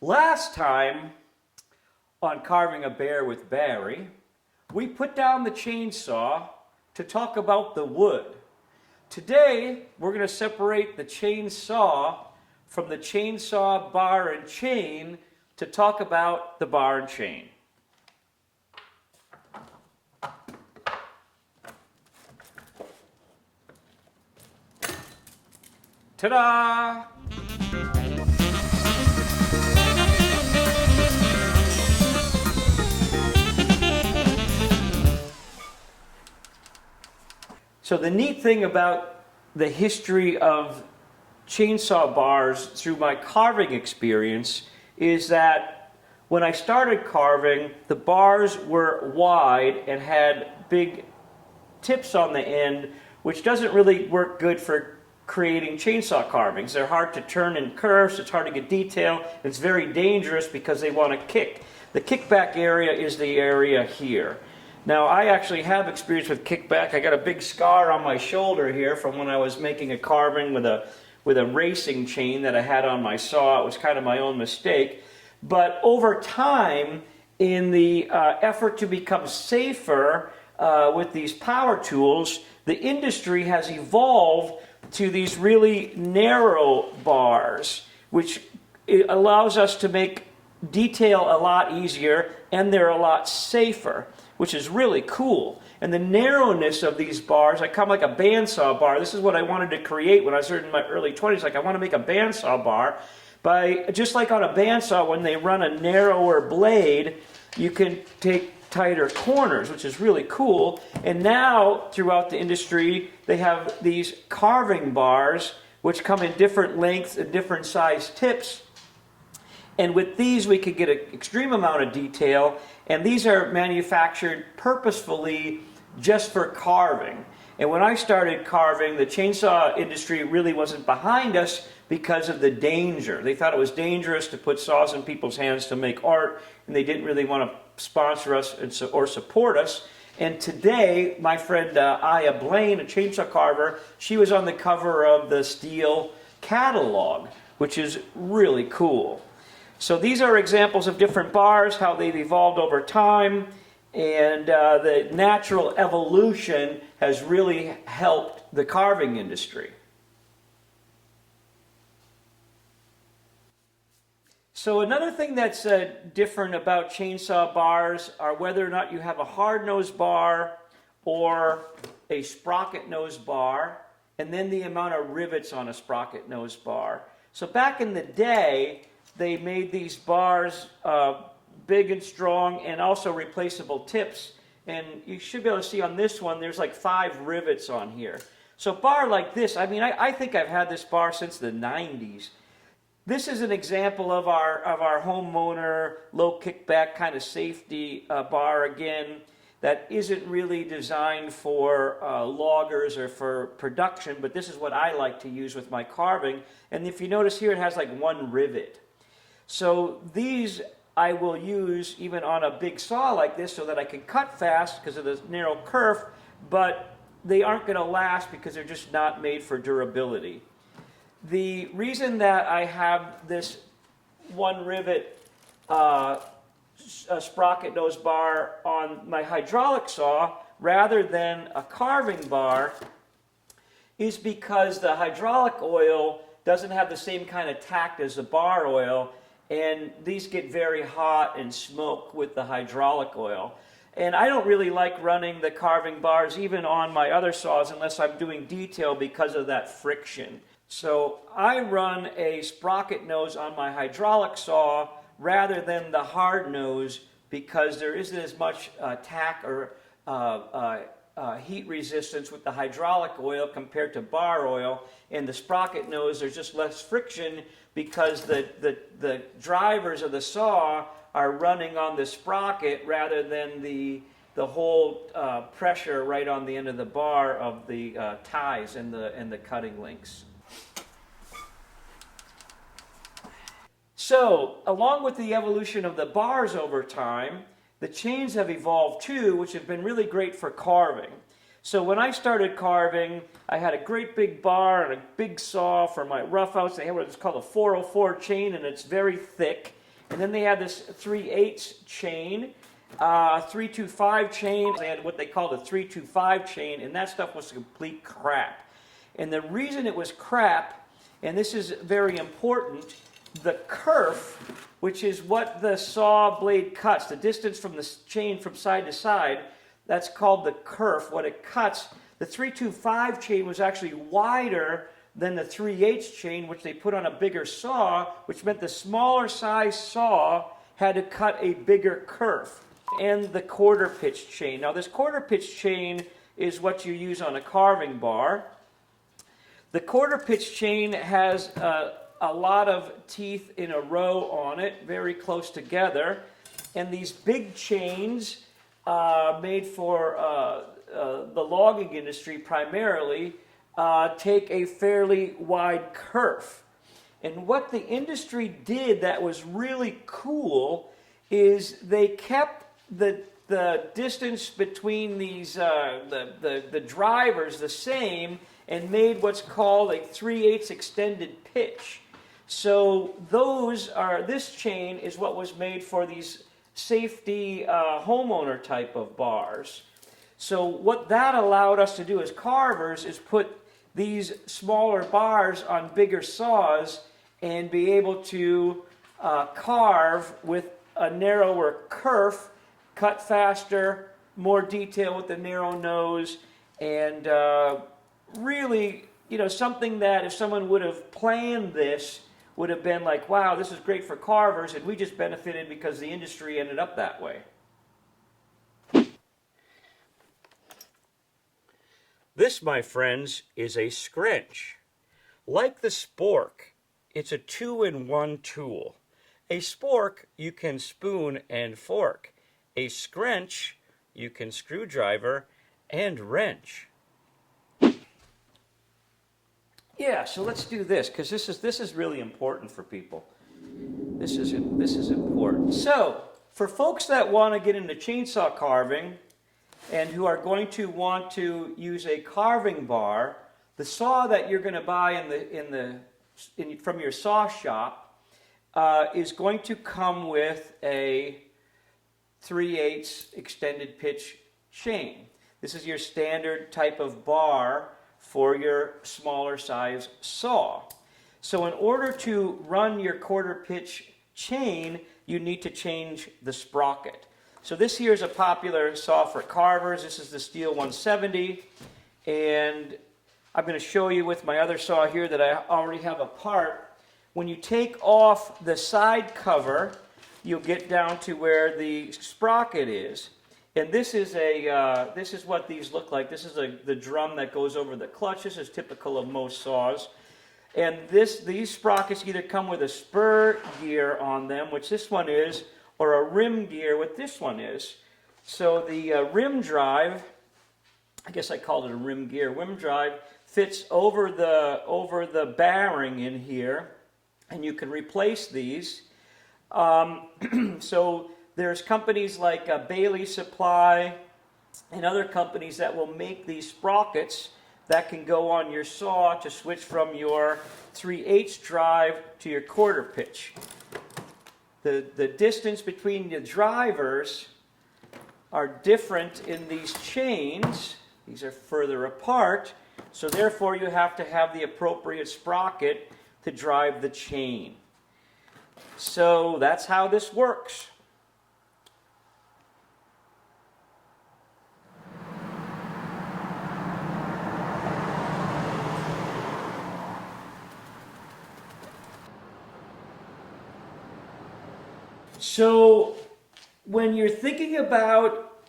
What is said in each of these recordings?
Last time on Carving a Bear with Barry, we put down the chainsaw to talk about the wood. Today, we're going to separate the chainsaw from the chainsaw bar and chain to talk about the bar and chain. Ta-da! So the neat thing about the history of chainsaw bars through my carving experience is that when I started carving, the bars were wide and had big tips on the end, which doesn't really work good for creating chainsaw carvings. They're hard to turn in curves, it's hard to get detail, it's very dangerous because they want to kick. The kickback area is the area here. Now, I actually have experience with kickback. I got a big scar on my shoulder here from when I was making a carving with a racing chain that I had on my saw. It was kind of my own mistake. But over time, in the effort to become safer with these power tools, the industry has evolved to these really narrow bars, which allows us to make detail a lot easier, and they're a lot safer, which is really cool. And the narrowness of these bars, I come like a bandsaw bar. This is what I wanted to create when I was in my early 20s. Like, I want to make a bandsaw bar. Just like on a bandsaw, when they run a narrower blade, you can take tighter corners, which is really cool. And now, throughout the industry, they have these carving bars, which come in different lengths and different size tips. And with these, we could get an extreme amount of detail. And these are manufactured purposefully just for carving. And when I started carving, the chainsaw industry really wasn't behind us because of the danger. They thought it was dangerous to put saws in people's hands to make art, and they didn't really want to sponsor us or support us. And today, my friend Aya Blaine, a chainsaw carver, she was on the cover of the Steel catalog, which is really cool. So these are examples of different bars, how they've evolved over time, and the natural evolution has really helped the carving industry. So another thing that's different about chainsaw bars are whether or not you have a hard nose bar or a sprocket nose bar, and then the amount of rivets on a sprocket nose bar. So back in the day, they made these bars big and strong and also replaceable tips. And you should be able to see on this one, there's like 5 rivets on here. So a bar like this, I mean, I think I've had this bar since the 90s. This is an example of our homeowner, low kickback kind of safety bar again that isn't really designed for loggers or for production, but this is what I like to use with my carving. And if you notice here, it has like 1 rivet. So these I will use even on a big saw like this so that I can cut fast because of this narrow kerf, but they aren't going to last because they're just not made for durability. The reason that I have this 1 rivet sprocket nose bar on my hydraulic saw rather than a carving bar is because the hydraulic oil doesn't have the same kind of tact as the bar oil, and these get very hot and smoke with the hydraulic oil. And I don't really like running the carving bars even on my other saws unless I'm doing detail because of that friction. So I run a sprocket nose on my hydraulic saw rather than the hard nose because there isn't as much tack or heat resistance with the hydraulic oil compared to bar oil. And the sprocket nose, there's just less friction because the drivers of the saw are running on the sprocket rather than the whole pressure right on the end of the bar of the ties and the cutting links. So, along with the evolution of the bars over time, the chains have evolved too, which have been really great for carving. So when I started carving, I had a great big bar and a big saw for my roughouts. They had what's called a 404 chain, and it's very thick. And then they had this 3/8 chain, 325 chain. They had what they called a 325 chain, and that stuff was complete crap. And the reason it was crap, and this is very important, the kerf, which is what the saw blade cuts, the distance from the chain from side to side, that's called the kerf, what it cuts. The 325 chain was actually wider than the 3/8 chain, which they put on a bigger saw, which meant the smaller size saw had to cut a bigger kerf. And the quarter pitch chain. Now this quarter pitch chain is what you use on a carving bar. The quarter pitch chain has a lot of teeth in a row on it, very close together. And these big chains made for the logging industry primarily take a fairly wide kerf. And what the industry did that was really cool is they kept the distance between these the drivers the same and made what's called a 3/8 extended pitch. So this chain is what was made for these safety homeowner type of bars. So what that allowed us to do as carvers is put these smaller bars on bigger saws and be able to carve with a narrower kerf, cut faster, more detail with the narrow nose, and really, something that if someone would have planned this, would have been like, wow, this is great for carvers, and we just benefited because the industry ended up that way. This, my friends, is a scrunch. Like the spork, it's a 2-in-1 tool. A spork you can spoon and fork. A scrunch you can screwdriver and wrench. Yeah, so let's do this, because this is really important for people. This is important. So, for folks that want to get into chainsaw carving and who are going to want to use a carving bar, the saw that you're going to buy from your saw shop is going to come with a 3/8 extended pitch chain. This is your standard type of bar for your smaller size saw. So in order to run your quarter pitch chain, you need to change the sprocket. So this here is a popular saw for carvers. This is the Steel 170, and I'm going to show you with my other saw here that I already have apart. When you take off the side cover, you'll get down to where the sprocket is. And this is what these look like. This is the drum that goes over the clutch. This is typical of most saws. And these sprockets either come with a spur gear on them, which this one is, or a rim gear, what this one is. So the rim drive, I guess I called it a rim gear. Rim drive fits over the bearing in here, and you can replace these. So there's companies like Bailey Supply and other companies that will make these sprockets that can go on your saw to switch from your 3/8 drive to your quarter pitch. The distance between the drivers are different in these chains. These are further apart, so therefore you have to have the appropriate sprocket to drive the chain. So that's how this works. So when you're thinking about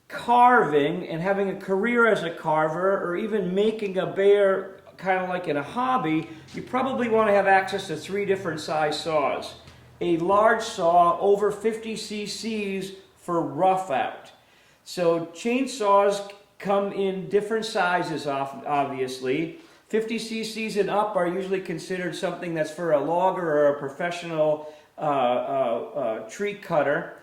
carving and having a career as a carver, or even making a bear kind of like in a hobby, you probably want to have access to 3 different size saws. A large saw over 50 cc's for rough out. So chainsaws come in different sizes, obviously. 50 cc's and up are usually considered something that's for a logger or a professional tree cutter.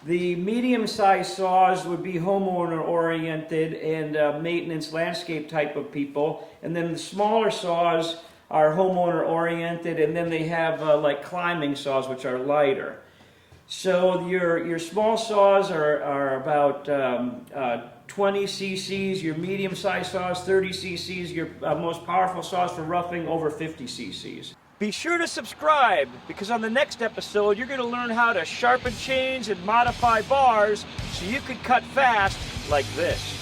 The medium-sized saws would be homeowner-oriented and maintenance landscape type of people. And then the smaller saws are homeowner-oriented, and then they have like climbing saws, which are lighter. So your small saws are about 20 cc's, your medium-sized saws 30 cc's, your most powerful saws for roughing over 50 cc's. Be sure to subscribe, because on the next episode you're going to learn how to sharpen chains and modify bars so you can cut fast like this.